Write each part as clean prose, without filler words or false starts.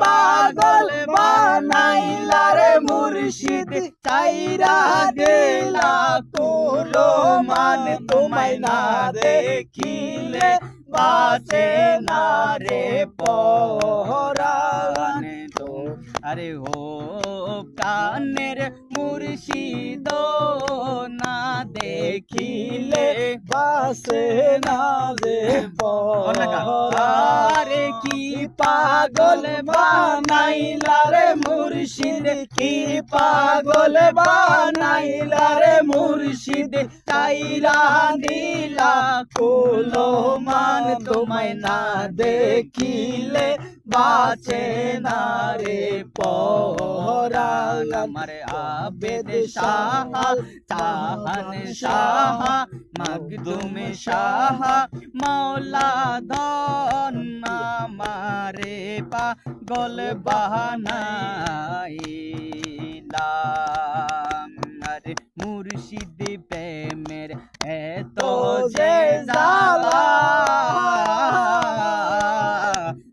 পাগল বানাইলা রে মুর্শিদ চাইরা দিলা কুলো মান তোমায় না দেখিলে বাঁচে না রে পরাণ তো আরে ও কানের মুর্শিদ না দেখিলে বাঁচে না রে পরাণ আরে কি পাগল বানাইলা রে মুর্শিদ কি পাগল বানাইলা রে মুর্শিদ চাইরা দিলা কুলো মান তোমায় না দেখিলে বাঁচে না রে পরাণ আমার আবেদ শাহ চাহান শাহ মখদুম শাহ মৌলা ধন আমারে পাগল বানাইলা আরে মুর্শিদ প্রেমের এত যে জ্বালা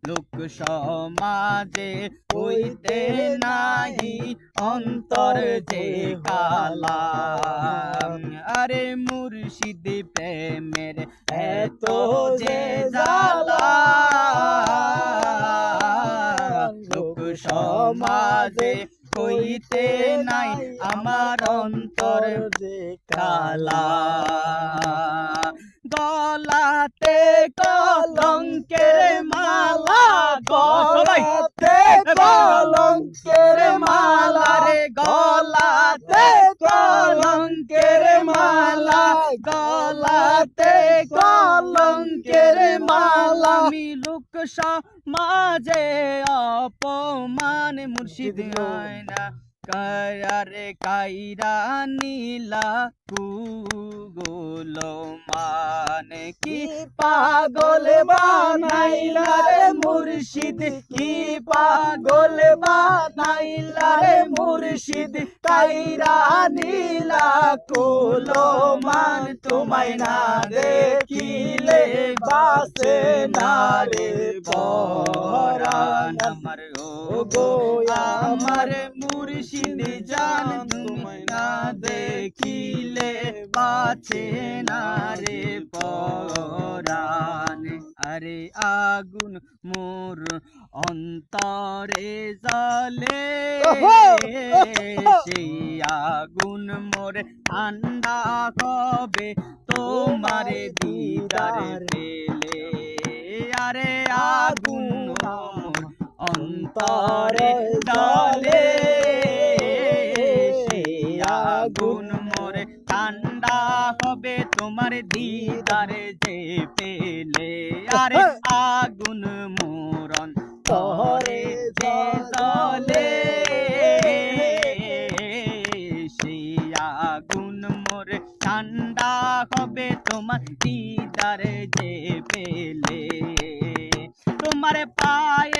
লোক সমাজে হইতে নাহি অন্তর যে কালা আরে মুর্শিদ প্রেমের এত যে জ্বালা লোক সমাজে হইতে নাই আমার অন্তর যে কালা গলাতে কলঙ্কের মালা গলাতে কলঙ্কের মালা রে গলাতে কলঙ্কের মালা গলাতে কলঙ্কের মালা মিলুক সমাজে অপমান মুর্শিদ আয়না কায়ারে কাইরা নীলা কুগুলো মানে কি পাগল বানাইলা রে মুর্শিদ কি পাগল বানাইলা রে মুর্শিদ কাইরা নীলা কুলো মান তোমায় না দেখিলে বাঁচে না রে পরাণ আমার ও গো আমার মুর্শিদ জান তোমায় না দেখিলে বাঁচে না রে পরাণ আরে আগুন মোর অন্তরে জ্বলে সেই আগুন মোর ঠান্ডা হবে তোমার দিদার পেলে আরে আগুন মোর অন্তরে জ্বলে সেই আগুন মোর ঠান্ডা হবে তোমার দিদারে যে পেলে আরে আগুন মোর অন্তরে যে জ্বলে সেই আগুন মোর ঠান্ডা হবে তোমার দিদারে যে পেলে তোমার পায়ে